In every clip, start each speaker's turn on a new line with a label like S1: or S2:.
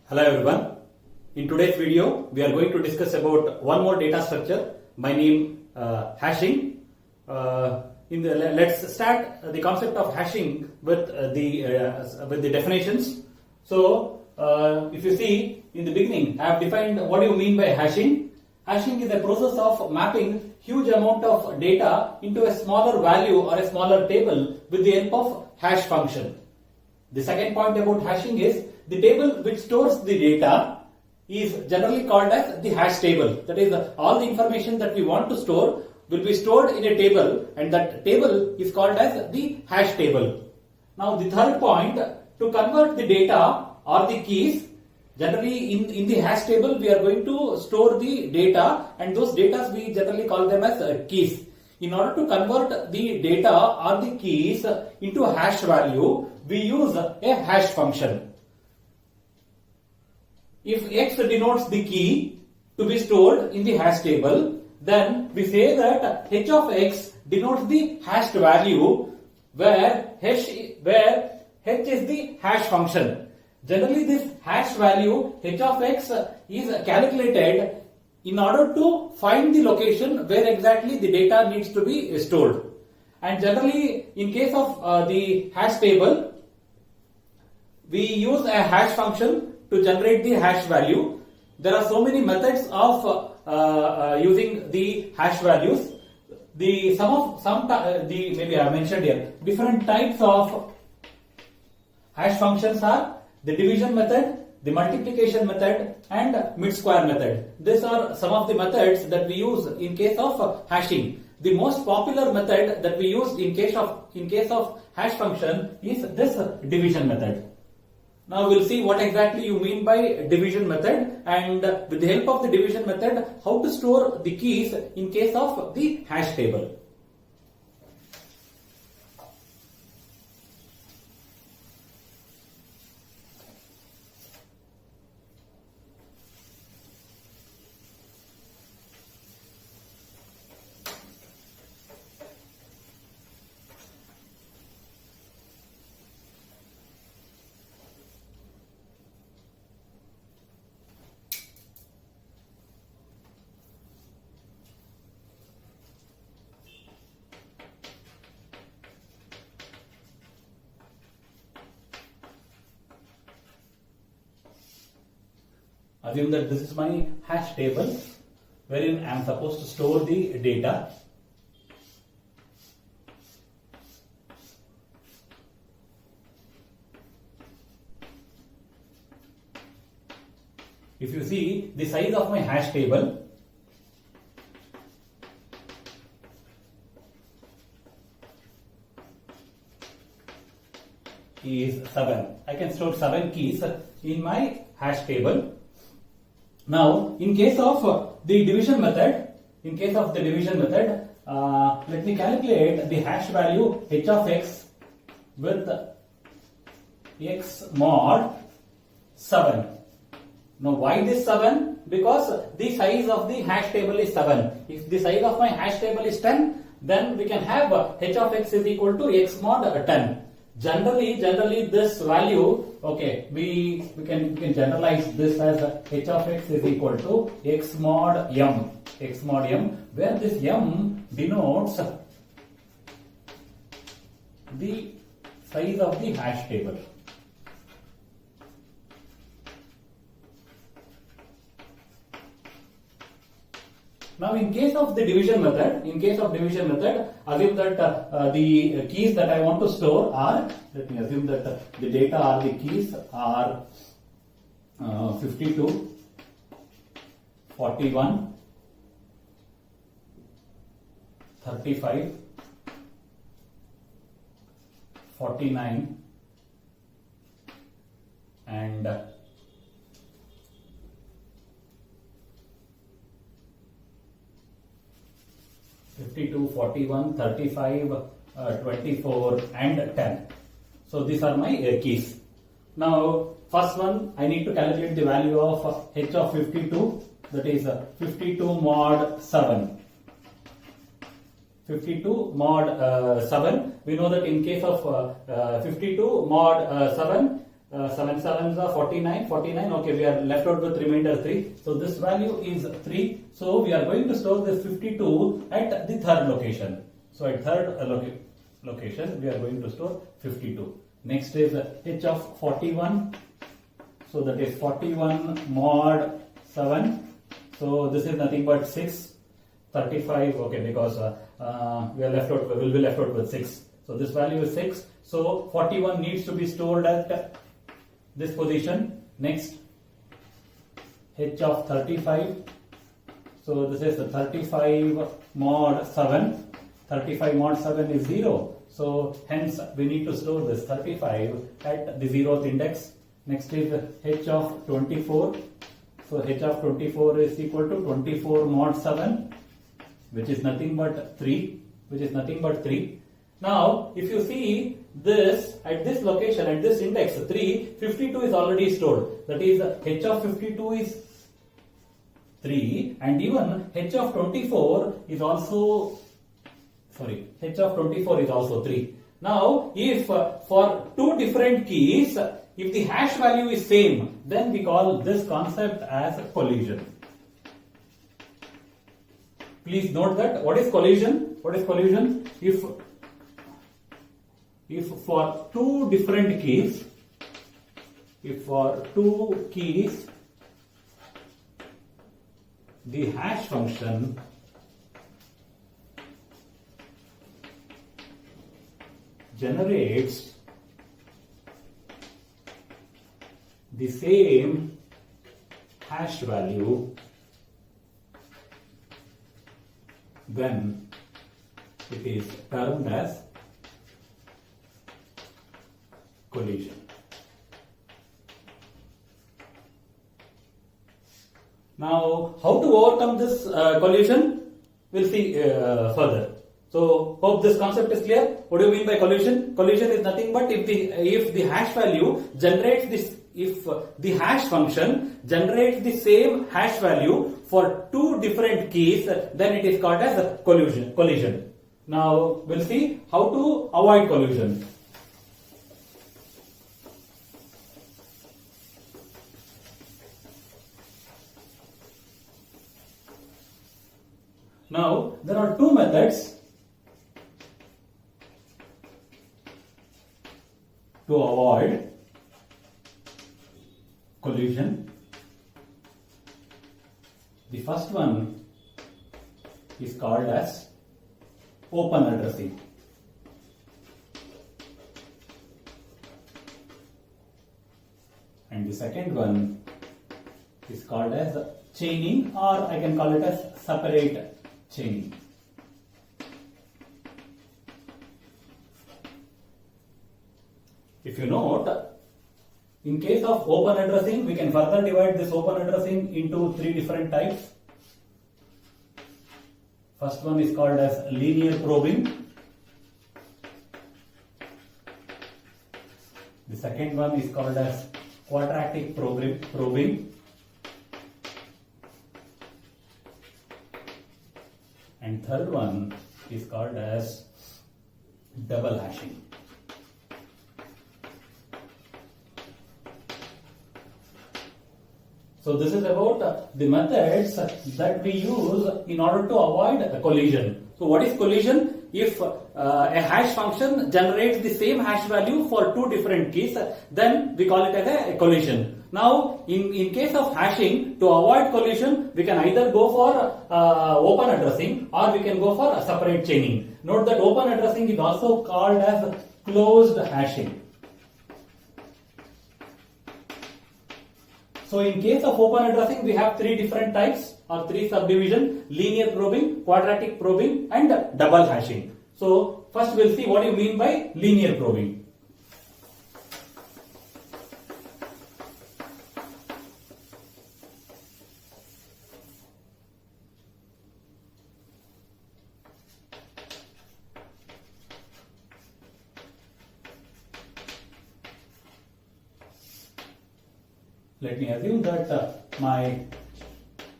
S1: Hello everyone. In today's video, we are going to discuss about one more data structure by name hashing. Let's start the concept of hashing with the definitions. So, if you see in the beginning, I have defined what do you mean by hashing. Hashing is a process of mapping huge amount of data into a smaller value or a smaller table with the help of hash function. The second point about hashing is the table which stores the data is generally called as the hash table. That is, all the information that we want to store will be stored in a table, and that table is called as the hash table. Now, the third point, to convert the data or the keys, generally in the hash table we are going to store the data, and those data we generally call them as keys. In order to convert the data or the keys into a hash value, we use a hash function. If x denotes the key to be stored in the hash table, then we say that h of x denotes the hashed value, where h is the hash function. Generally, this hash value h of x is calculated in order to find the location where exactly the data needs to be stored. And generally, in case of the hash table, we use a hash function to generate the hash value. There are so many methods of using the hash values. Maybe I mentioned here, different types of hash functions are the division method, the multiplication method, and mid-square method. These are some of the methods that we use in case of hashing. The most popular method that we use in case of hash function is this division method. Now we'll see what exactly you mean by division method, and with the help of the division method, how to store the keys in case of the hash table. Assume that this is my hash table wherein I am supposed to store the data. If you see the size of my hash table, is 7. I can store 7 keys in my hash table. Now, in case of the division method, let me calculate the hash value h of x with x mod 7. Now, why this 7? Because the size of the hash table is 7. If the size of my hash table is 10, then we can have h of x is equal to x mod 10. Generally this value, okay, we can generalize this as h of x is equal to x mod m, where this m denotes the size of the hash table. Now, in case of the division method, assume that the keys that I want to store are, let me assume that the data or the keys are 52, 41, 35, 49, and 52, 41, 35, 24 and 10. So these are my keys. Now, first one, I need to calculate the value of h of 52, that is 52 mod 7. 52 mod 7, we know that in case of 52 mod 7, 7 sevens are 49. 49. Okay, we are left out with remainder 3. So this value is 3. So we are going to store this 52 at the third location. So at third location, we are going to store 52. Next is h of 41. So that is 41 mod 7. So this is nothing but 6. 35. Okay, because we are left out. We will be left out with 6. So this value is 6. So 41 needs to be stored at this position. Next, h of 35. So this is the 35 mod 7. 35 mod 7 is 0. So hence we need to store this 35 at the 0th index. Next is h of 24. So h of 24 is equal to 24 mod 7, which is nothing but 3. Now, if you see this at this location, at this index 3, 52 is already stored. That is, h of 52 is 3, and even h of 24 is also, h of 24 is also 3. Now, if for two different keys, if the hash value is same, then we call this concept as collision. Please note that. What is collision? If for two different keys, the hash function generates the same hash value, then it is termed as collision. Now, how to overcome this collision? We'll see further. So, hope this concept is clear. What do you mean by collision? Collision is nothing but if the hash value generates this, if the hash function generates the same hash value for two different keys, then it is called as a collision. Now, we'll see how to avoid collision. Now, there are two methods to avoid collision. The first one is called as open addressing. And the second one is called as chaining, or I can call it as separate chaining. If you note, in case of open addressing, we can further divide this open addressing into three different types. First one is called as linear probing. The second one is called as quadratic probing. And third one is called as double hashing. So this is about the methods that we use in order to avoid a collision. So what is collision? If a hash function generates the same hash value for two different keys, then we call it as a collision. Now, in case of hashing, to avoid collision, we can either go for open addressing or we can go for separate chaining. Note that open addressing is also called as closed hashing. So in case of open addressing, we have three different types or three subdivisions: linear probing, quadratic probing, and double hashing. So first we'll see what you mean by linear probing. Let me assume that my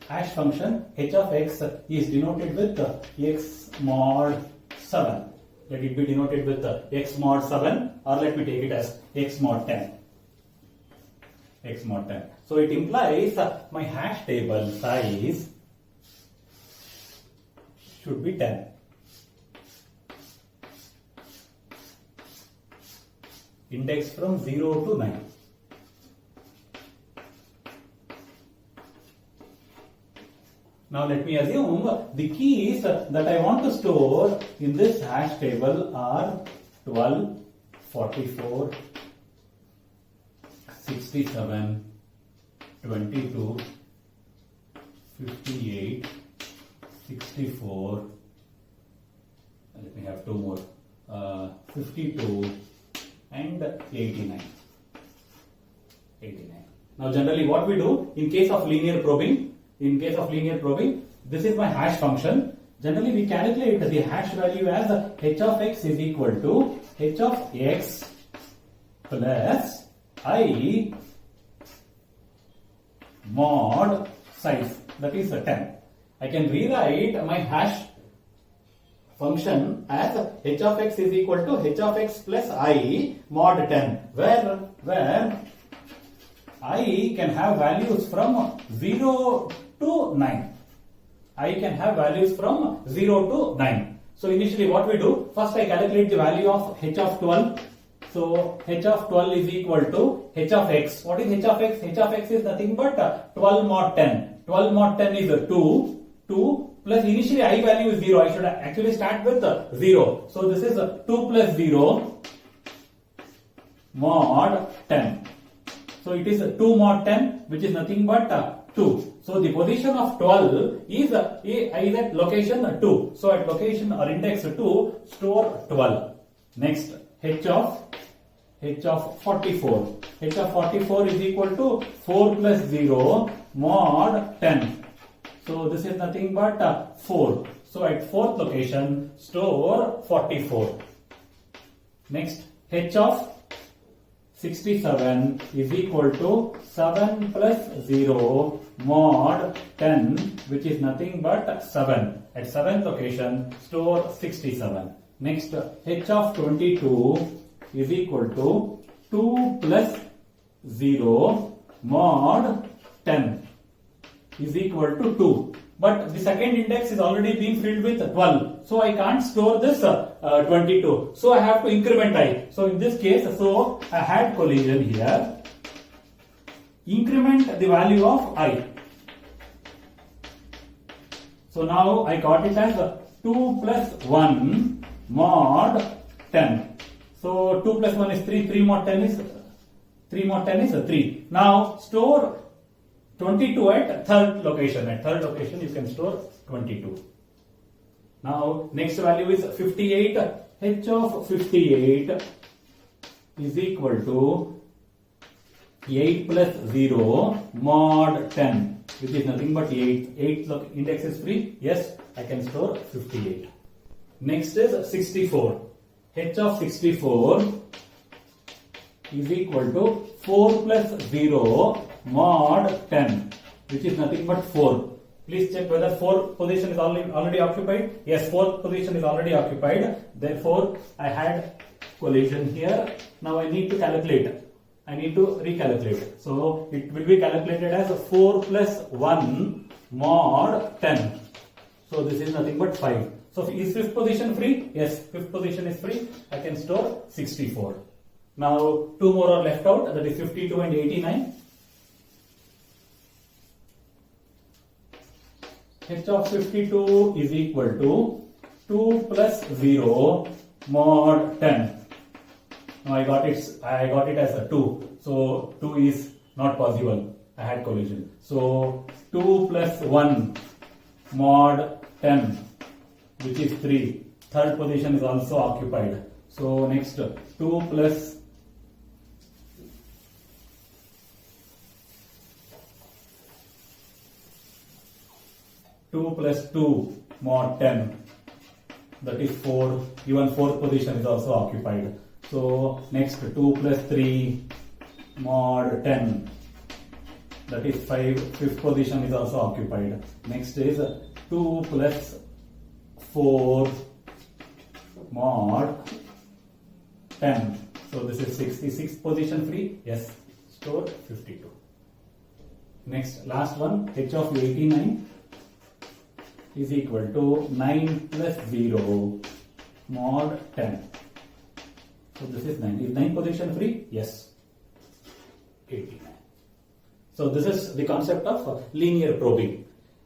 S1: hash function h of x is denoted with x mod 7. Let it be denoted with x mod 7, or let me take it as x mod 10. x mod 10. So it implies my hash table size should be 10. Index from 0 to 9. Now let me assume the keys that I want to store in this hash table are 12, 44, 67, 22, 58, 64, let me have two more, 52 and 89. Now generally what we do in case of linear probing, this is my hash function. Generally we calculate the hash value as h of x is equal to h of x plus I mod size, that is 10. I can rewrite my hash function as h of x is equal to h of x plus I mod 10, where I can have values from 0 to 9. I can have values from 0 to 9. So initially what we do, first I calculate the value of h of 12. So h of 12 is equal to h of x. What is h of x? H of x is nothing but 12 mod 10. 12 mod 10 is 2 plus initially I value is 0. I should actually start with 0. So this is 2 plus 0 mod 10. So it is 2 mod 10, which is nothing but 2. So the position of 12 is at location 2. So at location or index 2, store 12. Next, h of 44. h of 44 is equal to 4 plus 0 mod 10. So this is nothing but 4. So at 4th location, store 44. Next, h of 67 is equal to 7 plus 0 mod 10, which is nothing but 7. At 7th location, store 67. Next, h of 22 is equal to 2 plus 0 mod 10 is equal to 2. But the second index is already being filled with 12. So I can't store this 22. So I have to increment I. So in this case, so I had collision here. Increment the value of I. So now I got it as 2 plus 1 mod 10. So 2 plus 1 is 3. 3 mod 10 is 3. Now store 22 at 3rd location. At 3rd location you can store 22. Now next value is 58. H of 58 is equal to 8 plus 0 mod 10, which is nothing but 8. 8 index is free. Yes, I can store 58. Next is 64. H of 64 is equal to 4 plus 0 mod 10, which is nothing but 4. Please check whether 4th position is already occupied. Yes, 4th position is already occupied. Therefore, I had collision here. Now I need to calculate. I need to recalculate. So it will be calculated as 4 plus 1 mod 10. So this is nothing but 5. So is 5th position free? Yes, 5th position is free. I can store 64. Now 2 more are left out, that is 52 and 89. H of 52 is equal to 2 plus 0 mod 10. Now I got it as a 2. So 2 is not possible. I had collision. So 2 plus 1 mod 10, which is 3. 3rd position is also occupied. So next 2 plus 2 plus 2 mod 10, that is 4. Even 4th position is also occupied. So next 2 plus 3 mod 10, that is 5. 5th position is also occupied. Next is 2 plus 4 mod 10. So this is 66th position free. Yes, store 52. Next, last one, h of 89 is equal to 9 plus 0 mod 10. So this is 9. Is 9 position free? Yes. 89. So this is the concept of linear probing.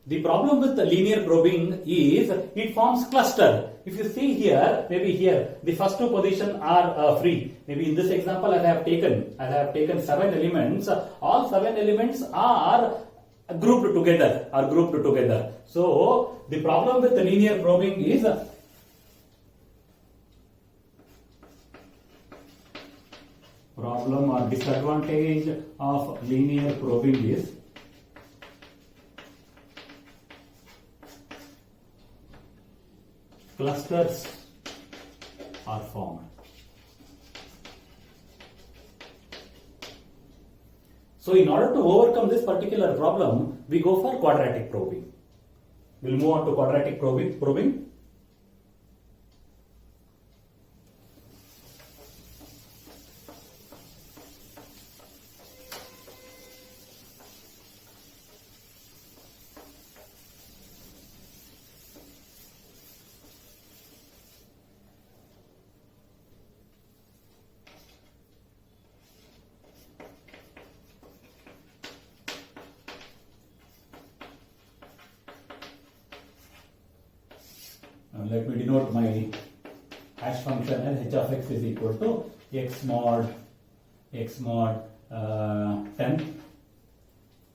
S1: The problem with the linear probing is it forms cluster. If you see here, maybe here, the first two positions are free. Maybe in this example, I have taken 7 elements. All 7 elements are grouped together. So the problem with the linear probing is problem or disadvantage of linear probing is clusters are formed. So in order to overcome this particular problem, we go for quadratic probing. We'll move on to quadratic probing. Let me denote my hash function as h of x is equal to x mod 10.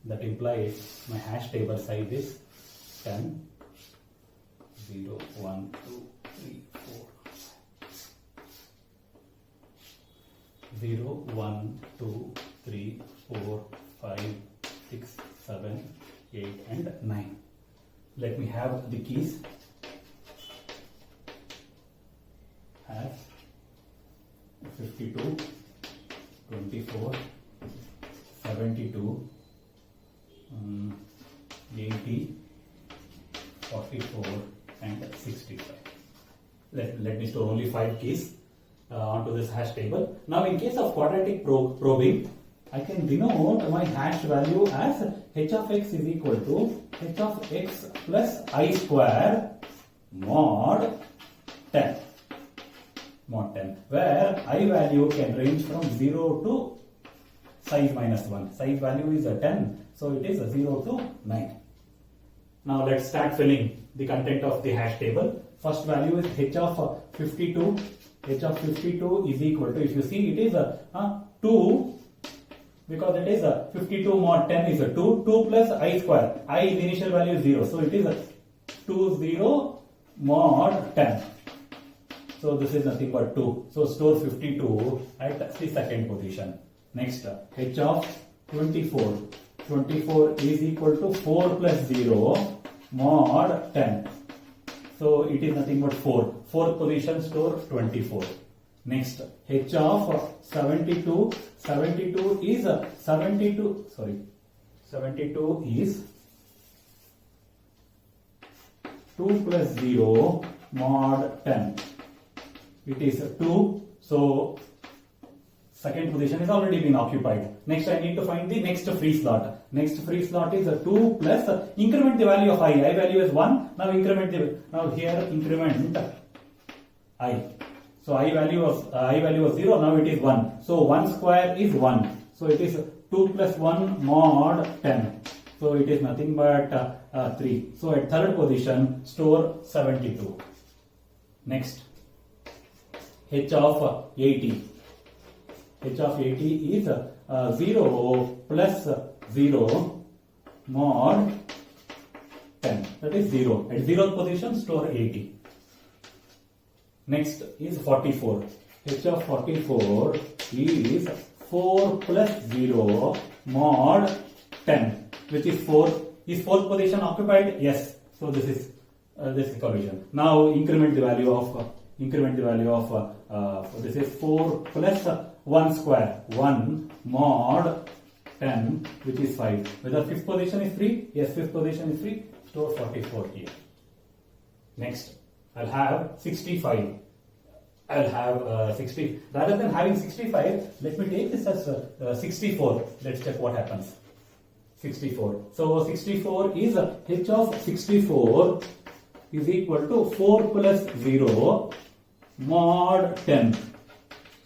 S1: That implies my hash table size is 10. 0, 1, 2, 3, 4. 0, 1, 2, 3, 4, 5, 6, 7, 8 and 9. Let me have the keys. Has 52, 24, 72, 80, 44 and 65. Let me store only 5 keys onto this hash table. Now in case of quadratic probing, I can denote my hash value as h of x is equal to h of x plus I square mod 10. Where I value can range from 0 to size minus 1. Size value is 10, so it is 0 to 9. Now let's start filling the content of the hash table. First value is h of 52. h of 52 is equal to, if you see, it is 2, because it is 52 mod 10 is 2. 2 plus I square. I, the initial value is 0, so it is 20 mod 10. So this is nothing but 2. So store 52 at the second position. Next, h of 24. 24 is equal to 4 plus 0 mod 10. So it is nothing but 4. Fourth position, store 24. Next, h of 72. 72 is 72 is 2 plus 0 mod 10. It is 2, so second position has already been occupied. Next, I need to find the next free slot. Next free slot is 2 plus, increment the value of I. I value is 1. Now increment I. So I value was 0. Now it is 1. So 1 square is 1. So it is 2 plus 1 mod 10. So it is nothing but 3. So at third position, store 72. Next, h of 80. h of 80 is 0 plus 0 mod 10. That is 0. At 0th position, store 80. Next is 44. h of 44 is 4 plus 0 mod 10, which is 4. Is fourth position occupied? Yes. So this is this equation. Now increment the value of this is 4 plus 1 square, 1 mod 10, which is 5. Whether fifth position is free? Yes, fifth position is free. Store 44 here. Next, I'll have 65. I'll have 60. Rather than having 65, let me take this as 64. Let's check what happens. 64. So 64 is h of 64 is equal to 4 plus 0 mod 10.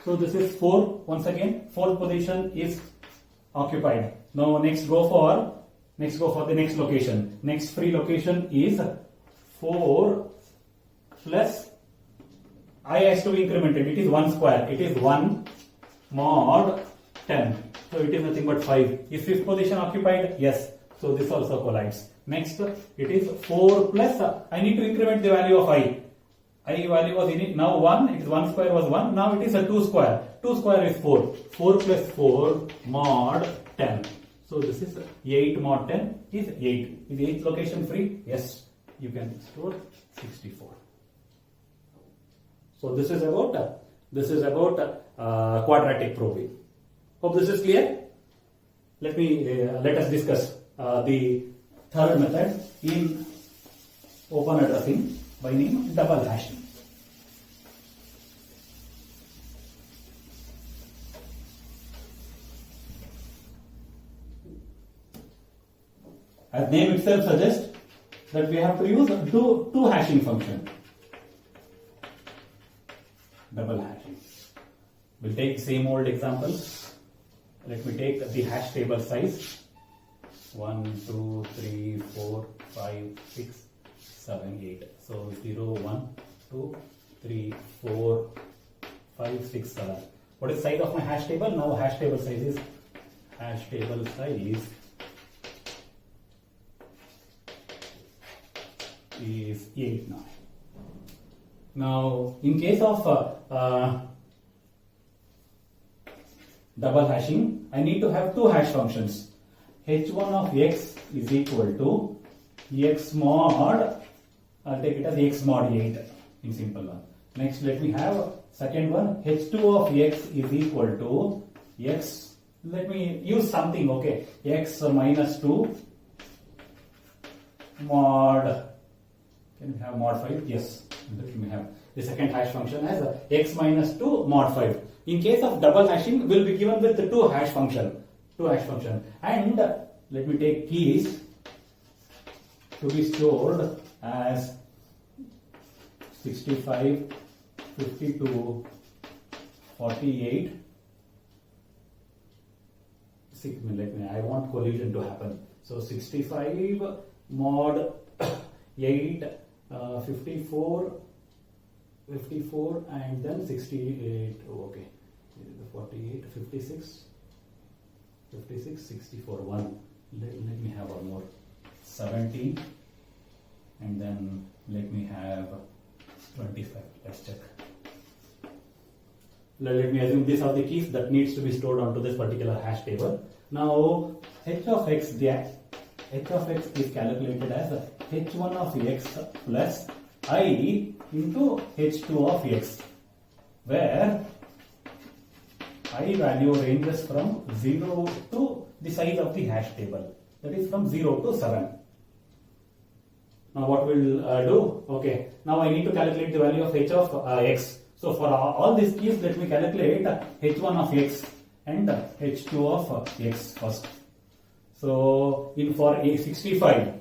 S1: So this is 4. Once again, fourth position is occupied. Now next go for the next location. Next free location is 4 plus I has to be incremented. It is 1 square. It is 1 mod 10. So it is nothing but 5. Is fifth position occupied? Yes. So this also collides. Next, it is 4 plus, I need to increment the value of I. I value was in it, now 1, it is 1 square was 1, now it is a 2 square. 2 square is 4. 4 plus 4 mod 10. So this is 8 mod 10 is 8. Is 8th location free? Yes. You can store 64. So this is about quadratic probing. Hope this is clear. Let us discuss the third method in open addressing by name double hashing. As name itself suggests that we have to use two hashing function. Double hashing. We'll take the same old example. Let me take the hash table size. 1, 2, 3, 4, 5, 6, 7, 8. So 0, 1, 2, 3, 4, 5, 6, 7. What is the size of my hash table? Now hash table size is 8 now. Now in case of double hashing, I need to have two hash functions. h1 of x is equal to x mod, I'll take it as x mod 8 in simple one. Next let me have second one, h2 of x is equal to x, let me use something, okay, x minus 2 mod, can we have mod 5? Yes, let me have the second hash function as x minus 2 mod 5. In case of double hashing, will be given with the two hash function. And let me take keys to be stored as 65, 52, 48. I want collision to happen. So 65 mod 8, 54, and then 68. Oh, okay. 48, 56, 64, 1. Let me have one more. 17, and then let me have 25. Let's check. Let me assume these are the keys that needs to be stored onto this particular hash table. Now h of x is calculated as h1 of x plus I into h2 of x, where I value ranges from 0 to the size of the hash table, that is from 0 to 7. Now what we'll do, okay, now I need to calculate the value of h of x. So for all these keys, let me calculate h1 of x and h2 of x first. So for 65,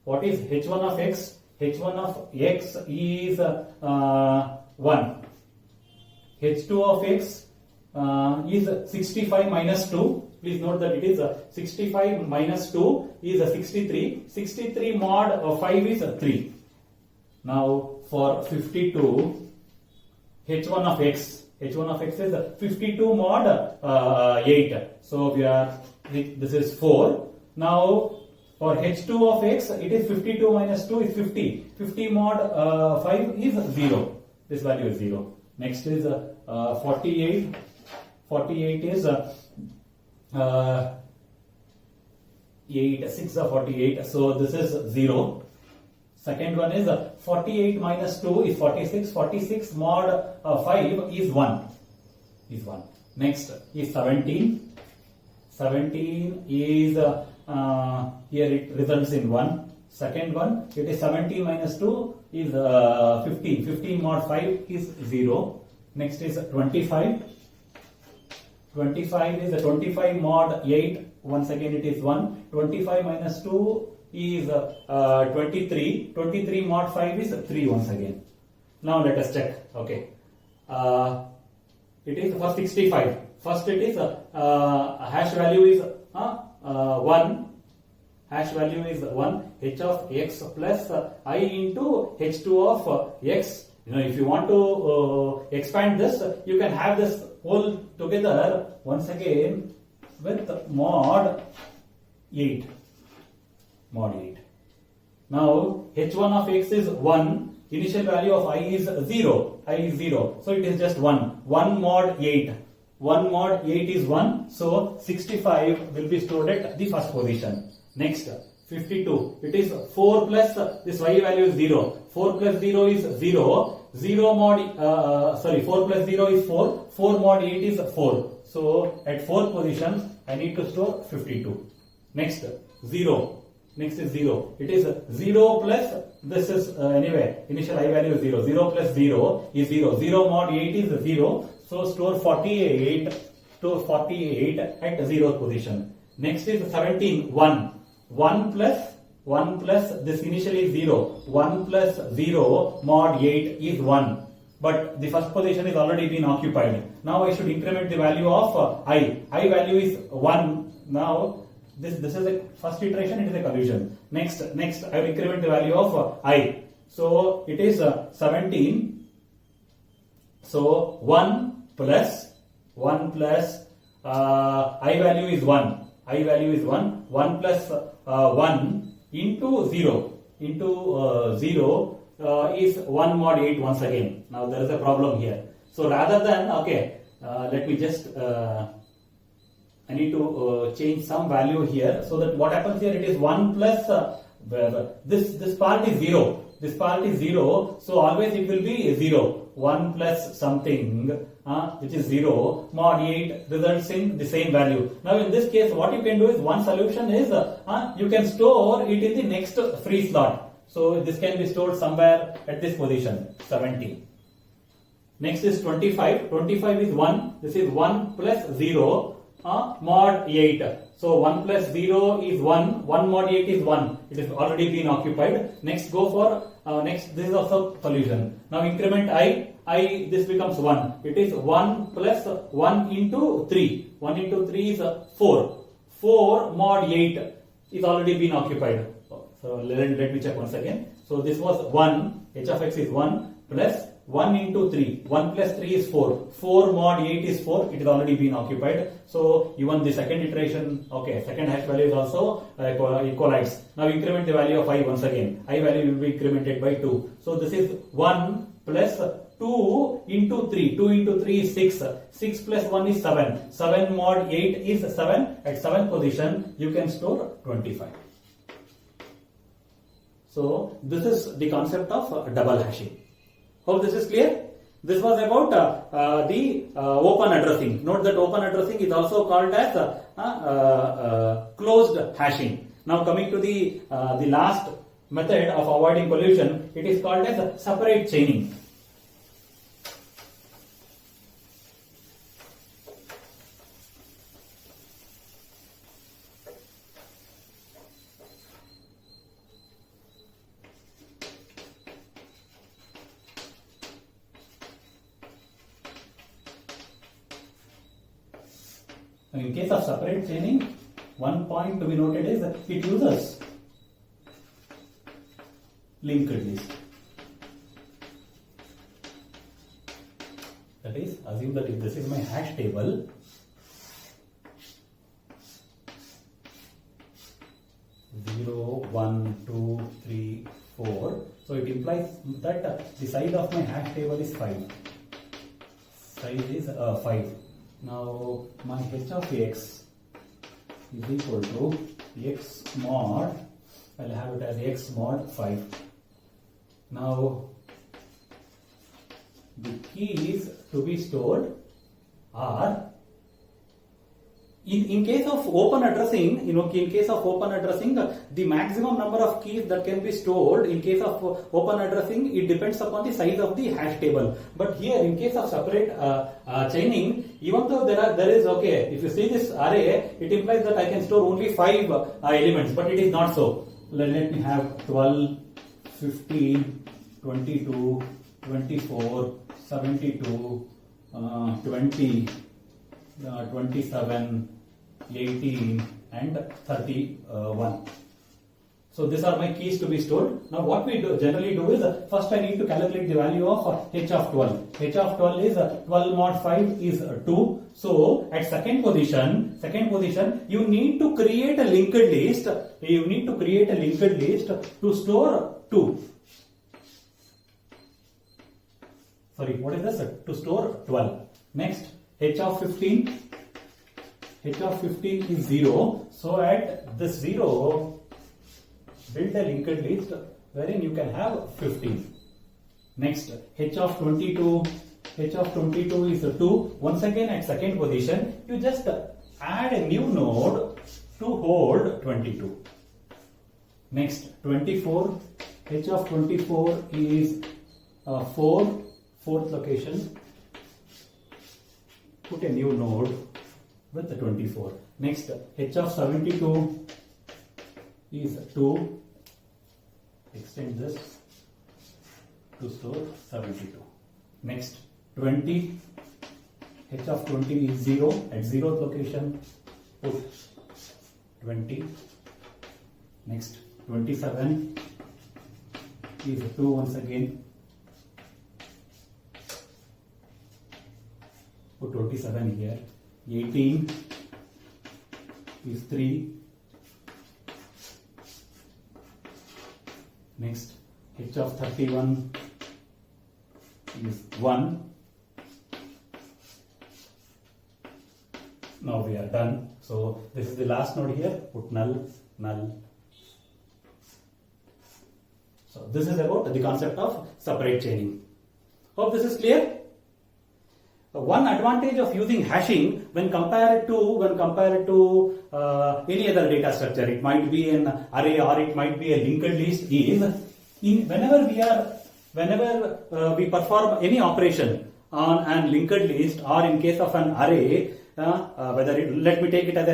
S1: what is h1 of x? h1 of x is 1. h2 of x is 65 minus 2. Please note that it is 65 minus 2 is 63. 63 mod 5 is 3. Now for 52, h1 of x is 52 mod 8. So this is 4. Now for h2 of x, it is 52 minus 2 is 50. 50 mod 5 is 0. This value is 0. Next is 48. 48 is 8. 6 of 48. So this is 0. Second one is 48 minus 2 is 46. 46 mod 5 is 1. Next is 17. 17 is here it results in 1. Second one, it is 17 minus 2 is 15. 15 mod 5 is 0. Next is 25. 25 is 25 mod 8. Once again it is 1. 25 minus 2 is 23. 23 mod 5 is 3 once again. Now let us check. Okay. It is for 65. First it is hash value is 1. Hash value is 1. H of x plus I into h2 of x. If you want to expand this, you can have this whole together once again with mod 8. Mod 8. Now h1 of x is 1. Initial value of I is 0. I is 0. So it is just 1. 1 mod 8. 1 mod 8 is 1. So 65 will be stored at the first position. Next, 52. It is 4 plus this y value is 0. 4 plus 0 is 0. 0 mod 4 plus 0 is 4. 4 mod 8 is 4. So at 4th position I need to store 52. Next, 0. Next is 0. It is 0 plus this is anyway initial I value is 0. 0 plus 0 is 0. 0 mod 8 is 0. So store 48. Store 48 at 0th position. Next is 17. 1. 1 plus this initially is 0. 1 plus 0 mod 8 is 1. But the first position is already been occupied. Now I should increment the value of I. I value is 1. Now this is a first iteration, it is a collision. Next I will increment the value of I. So it is 17. So 1 plus I value is 1. I value is 1. 1 plus 1 into 0. Into 0 is 1 mod 8 once again. Now there is a problem here. So rather than, let me just, I need to change some value here. So that what happens here, it is 1 plus, this part is 0. This part is 0. So always it will be 0. 1 plus something, which is 0, mod 8 results in the same value. Now in this case, what you can do is, one solution is, you can store it in the next free slot. So this can be stored somewhere at this position, 70. Next is 25. 25 is 1. This is 1 plus 0, mod 8. So 1 plus 0 is 1. 1 mod 8 is 1. It has already been occupied. Next go for, next this is also solution. Now increment I, this becomes 1. It is 1 plus 1 into 3. 1 into 3 is 4. 4 mod 8 is already been occupied. So let me check once again. So this was 1. H of x is 1 plus 1 into 3. 1 plus 3 is 4. 4 mod 8 is 4. It has already been occupied. So even the second iteration, second hash value is also equalized. Now increment the value of I once again. I value will be incremented by 2. So this is 1 plus 2 into 3. 2 into 3 is 6. 6 plus 1 is 7. 7 mod 8 is 7. At 7th position, you can store 25. So this is the concept of double hashing. Hope this is clear. This was about the open addressing. Note that open addressing is also called as closed hashing. Now coming to the last method of avoiding collision, it is called as separate chaining. In case of separate chaining, one point to be noted is that it uses linked list. That is, assume that if this is my hash table, zero, 1, 2, 3, 4. So it implies that the size of my hash table is 5. Size is 5. Now my h of x is equal to x mod, I'll have it as x mod 5. Now the keys to be stored are in case of open addressing, in case of open addressing, the maximum number of keys that can be stored in case of open addressing, it depends upon the size of the hash table. But here, in case of separate chaining, even though there is okay, if you see this array, it implies that I can store only 5 elements, but it is not so. Let me have 12, 15, 22, 24, 72, 20. 27, 18 and 31. So these are my keys to be stored. Now what we generally do is, first I need to calculate the value of h of 12. H of 12 is 12 mod 5 is 2. So at second position, you need to create a linked list. You need to create a linked list to store 2. Sorry, what is this? To store 12. Next, h of 15 is 0. So at this 0, build a linked list wherein you can have 15. Next, h of 22 is 2. Once again at second position, you just add a new node to hold 22. Next, 24, h of 24 is 4, fourth location. Put a new node with the 24. Next, h of 72 is 2. Extend this to store 72. Next, 20. H of 20 is 0. At 0th location, put 20. Next, 27 is 2 once again. Put 27 here. 18 is 3. Next, h of 31 is 1. Now we are done. So this is the last node here. Put null, null. So this is about the concept of separate chaining. Hope this is clear. One advantage of using hashing when compared to any other data structure, it might be an array or it might be a linked list, is whenever we perform any operation on an linked list or in case of an array, let me take it as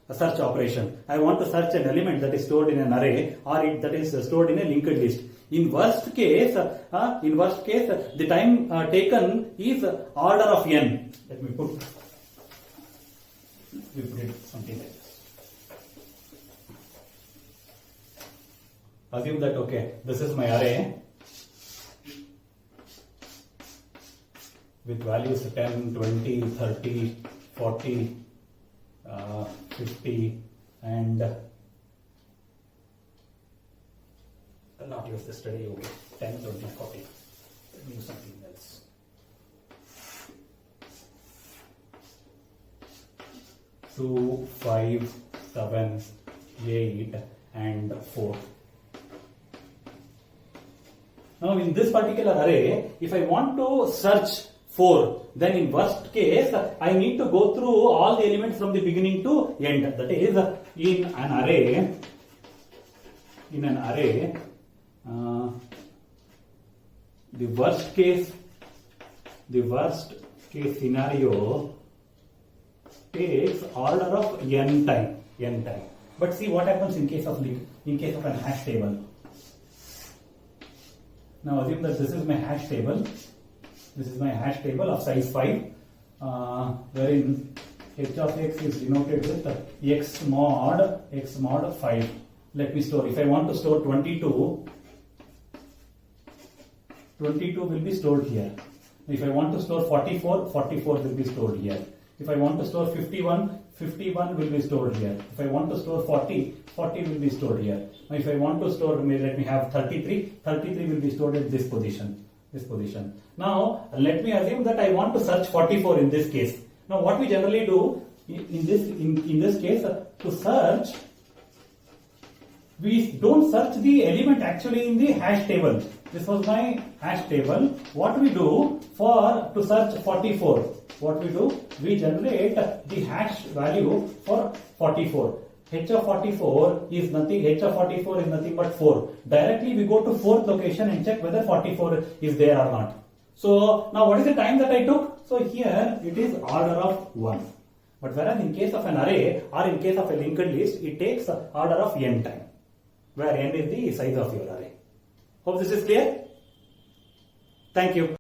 S1: a search operation. I want to search an element that is stored in an array or that is stored in a linked list. In worst case, the time taken is order of n. Let me put it something like this. Assume that okay, this is my array with values 10, 20, 30, 40, 50 and not use this study, okay, 10, 20, 40. Let me use something else. Two, 5, 7, 8 and 4. Now in this particular array, if I want to search 4, then in worst case, I need to go through all the elements from the beginning to end. That is, in an array, the worst case scenario takes order of n time. But see what happens in case of an hash table. Now assume that this is my hash table. This is my hash table of size 5, wherein h of x is denoted with x mod 5. Let me store. If I want to store 22 will be stored here. If I want to store 44 will be stored here. If I want to store 51 will be stored here. If I want to store 40 will be stored here. Now if I want to store, let me have 33 will be stored at this position. Now let me assume that I want to search 44 in this case. Now what we generally do in this case, to search we don't search the element actually in the hash table. This was my hash table. What we do to search 44? What we do? We generate the hash value for 44. H of 44 is nothing. H of 44 is nothing but 4. Directly we go to 4th location and check whether 44 is there or not. So now what is the time that I took? So here it is order of 1. But whereas in case of an array or in case of a linked list, it takes order of n time, where n is the size of your array. Hope this is clear. Thank you.